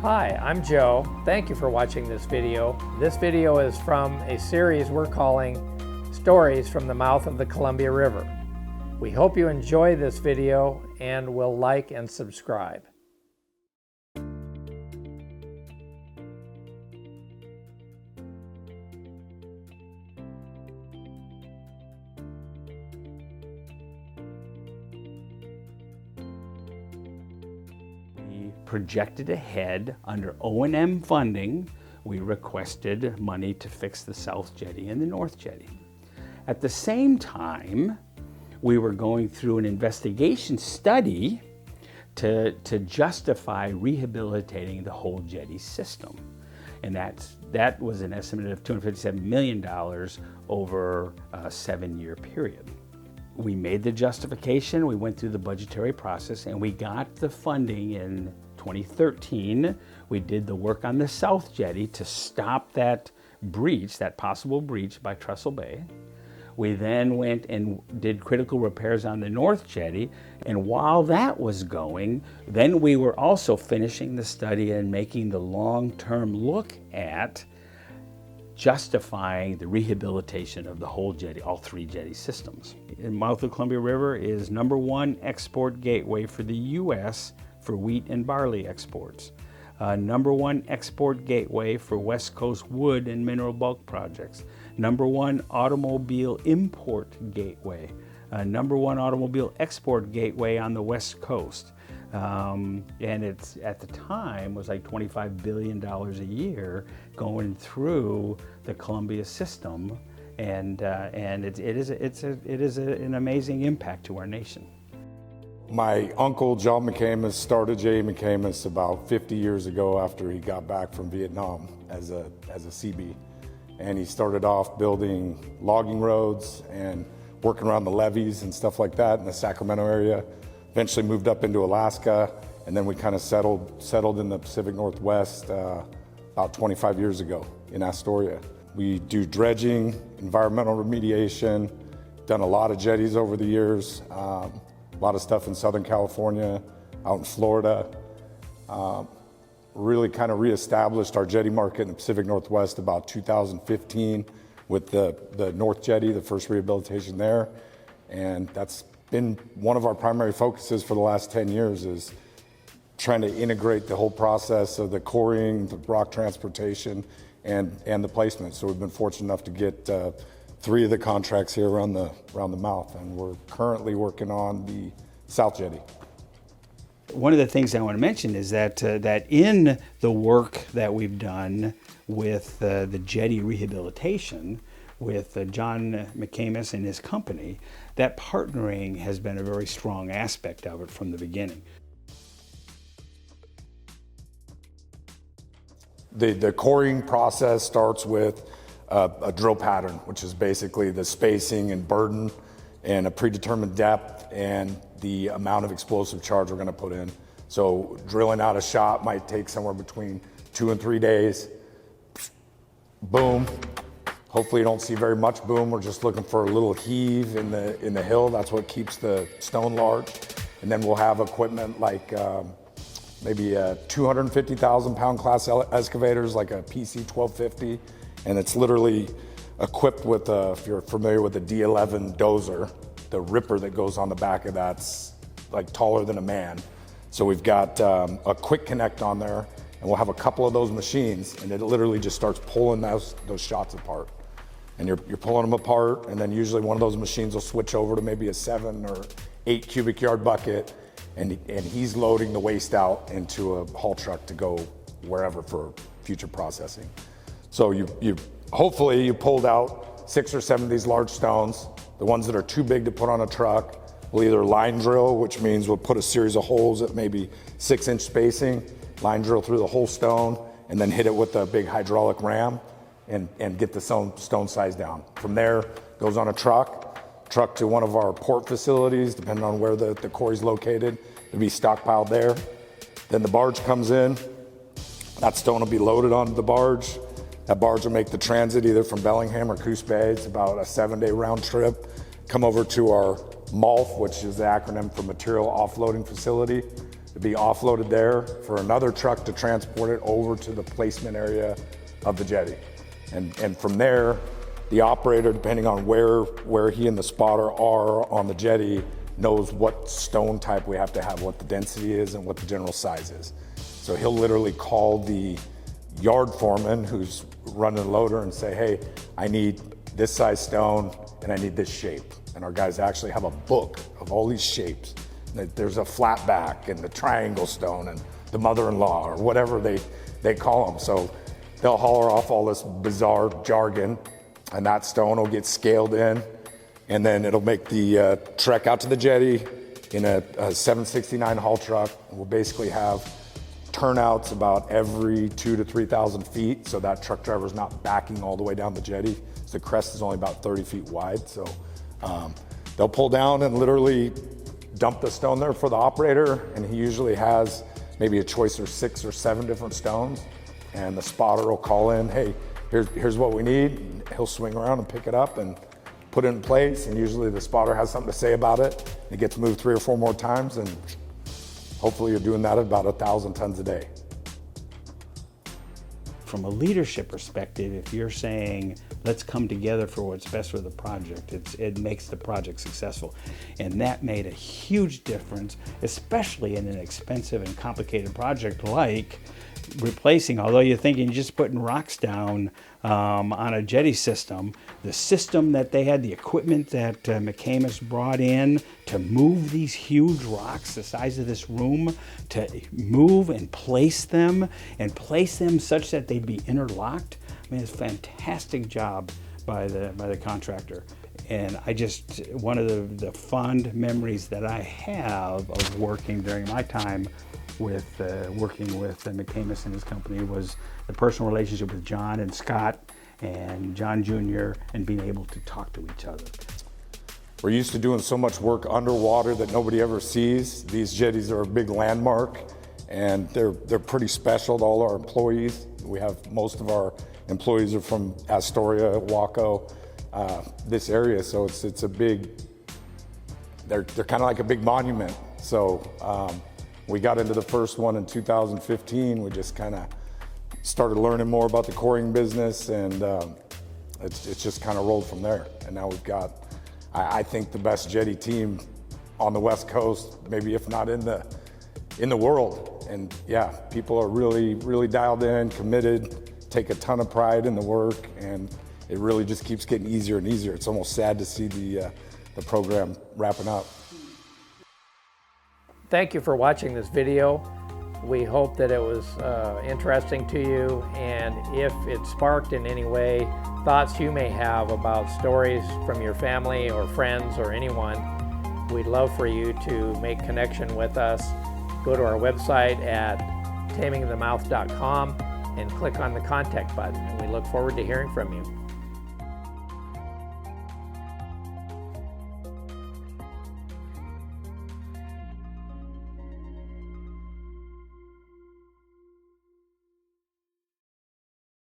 Hi, I'm Joe. Thank you for watching this video. This video is from a series we're calling Stories from the Mouth of the Columbia River. We hope you enjoy this video and will like and subscribe. Projected ahead under O&M funding. We requested money to fix the South Jetty and the North Jetty. At the same time, we were going through an investigation study to justify rehabilitating the whole jetty system. And that was an estimate of $257 million over a 7-year period. We made the justification, we went through the budgetary process, and we got the funding in 2013. We did the work on the South Jetty to stop that breach, that possible breach by Trestle Bay. We then went and did critical repairs on the North Jetty, and while that was going, then we were also finishing the study and making the long-term look at justifying the rehabilitation of the whole jetty, all 3 jetty systems. The mouth of the Columbia River is #1 export gateway for the U.S. for wheat and barley exports. #1 export gateway for West Coast wood and mineral bulk projects. #1 automobile import gateway. #1 automobile export gateway on the West Coast. And it's, at the time, was like $25 billion a year going through the Columbia system, and it is an amazing impact to our nation. My uncle, John McAmis, started J.E. McAmis about 50 years ago after he got back from Vietnam as a CB. And he started off building logging roads and working around the levees and stuff like that in the Sacramento area. Eventually moved up into Alaska, and then we kind of settled in the Pacific Northwest about 25 years ago in Astoria. We do dredging, environmental remediation, done a lot of jetties over the years. A lot of stuff in Southern California, out in Florida. Really kind of reestablished our jetty market in the Pacific Northwest about 2015 with the North Jetty, the first rehabilitation there. And that's been one of our primary focuses for the last 10 years, is trying to integrate the whole process of the coring, the rock transportation, and the placement. So we've been fortunate enough to get 3 of the contracts here around the mouth, and we're currently working on the South Jetty. One of the things I want to mention is that in the work that we've done with the jetty rehabilitation with John McAmis and his company, that partnering has been a very strong aspect of it from the beginning. The coring process starts with a drill pattern, which is basically the spacing and burden and a predetermined depth and the amount of explosive charge we're going to put in. So drilling out a shot might take somewhere between 2 and 3 days. Boom. Hopefully you don't see very much boom. We're just looking for a little heave in the hill. That's what keeps the stone large. And then we'll have equipment like maybe 250,000 pound class excavators, like a PC 1250. And it's literally equipped with if you're familiar with the D11 dozer, the ripper that goes on the back of that's like taller than a man. So we've got a quick connect on there, and we'll have a couple of those machines, and it literally just starts pulling those shots apart. And you're pulling them apart, and then usually one of those machines will switch over to maybe a 7 or 8 cubic yard bucket, and he's loading the waste out into a haul truck to go wherever for future processing. So hopefully you pulled out 6 or 7 of these large stones. The ones that are too big to put on a truck, we'll either line drill, which means we'll put a series of holes at maybe 6-inch spacing, line drill through the whole stone, and then hit it with a big hydraulic ram and get the stone size down. From there, goes on a truck to one of our port facilities, depending on where the quarry's located. It'll be stockpiled there. Then the barge comes in. That stone will be loaded onto the barge. That barge will make the transit either from Bellingham or Coos Bay. It's about a 7-day round trip. Come over to our MALF, which is the acronym for Material Offloading Facility. to be offloaded there for another truck to transport it over to the placement area of the jetty. And from there, the operator, depending on where he and the spotter are on the jetty, knows what stone type we have to have, what the density is and what the general size is. So he'll literally call the yard foreman who's running the loader and say, hey, I need this size stone and I need this shape. And our guys actually have a book of all these shapes. There's a flat back and the triangle stone and the mother-in-law or whatever they call them. So they'll holler off all this bizarre jargon and that stone will get scaled in, and then it'll make the trek out to the jetty in a 769 haul truck. We'll basically have turnouts about every 2,000 to 3,000 feet, so that truck driver's not backing all the way down the jetty. So the crest is only about 30 feet wide. So they'll pull down and literally dump the stone there for the operator, and he usually has maybe a choice of 6 or 7 different stones, and the spotter will call in, hey, here's what we need. He'll swing around and pick it up and put it in place, and usually the spotter has something to say about it. It gets moved 3 or 4 more times, and hopefully you're doing that at about 1,000 tons a day. From a leadership perspective, if you're saying, let's come together for what's best for the project, it makes the project successful. And that made a huge difference, especially in an expensive and complicated project like replacing, although you're thinking just putting rocks down on a jetty system, the system that they had, the equipment that McAmis brought in to move these huge rocks the size of this room, to move and place them such that they'd be interlocked. I mean, it's a fantastic job by the contractor. And one of the fond memories that I have of working during my time with working with McAmis and his company was the personal relationship with John and Scott and John Jr. and being able to talk to each other. We're used to doing so much work underwater that nobody ever sees. These jetties are a big landmark, and they're pretty special to all our employees. We have most of our employees are from Astoria, Waco, this area, so it's a big. They're kind of like a big monument. So. We got into the first one in 2015. We just kind of started learning more about the coring business, and it's just kind of rolled from there. And now we've got, I think, the best jetty team on the West Coast, maybe if not in the world. And yeah, people are really, really dialed in, committed, take a ton of pride in the work, and it really just keeps getting easier and easier. It's almost sad to see the program wrapping up. Thank you for watching this video. We hope that it was interesting to you, and if it sparked in any way thoughts you may have about stories from your family or friends or anyone, we'd love for you to make connection with us. Go to our website at tamingthemouth.com and click on the contact button, and we look forward to hearing from you.